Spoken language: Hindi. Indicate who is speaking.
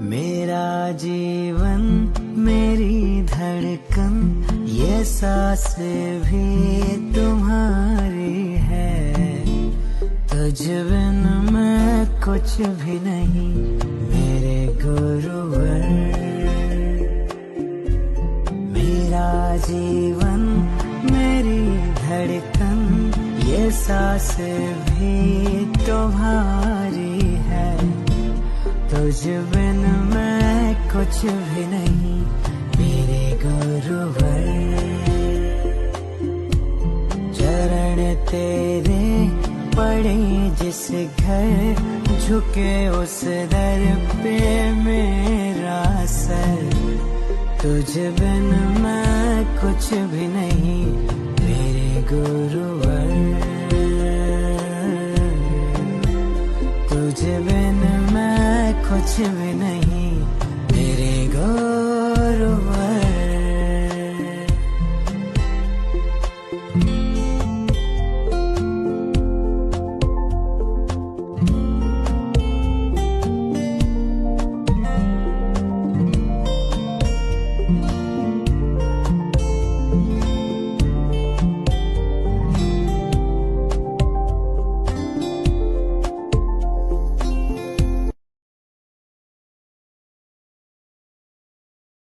Speaker 1: मेरा जीवन मेरी धड़कन ये सांसें भी तुम्हारी है, तुझ बिन मैं कुछ भी नहीं मेरे गुरुवर। मेरा जीवन मेरी धड़कन ये सांसें भी तुम्हारी है, तुझ बिन मैं कुछ भी नहीं मेरे गुरुवर। चरण तेरे पड़े जिस घर, झुके उस दर पे मेरा सर, तुझ बिन मैं कुछ भी नहीं मेरे गुरुवर। तुझ बिन मैं कुछ भी नहीं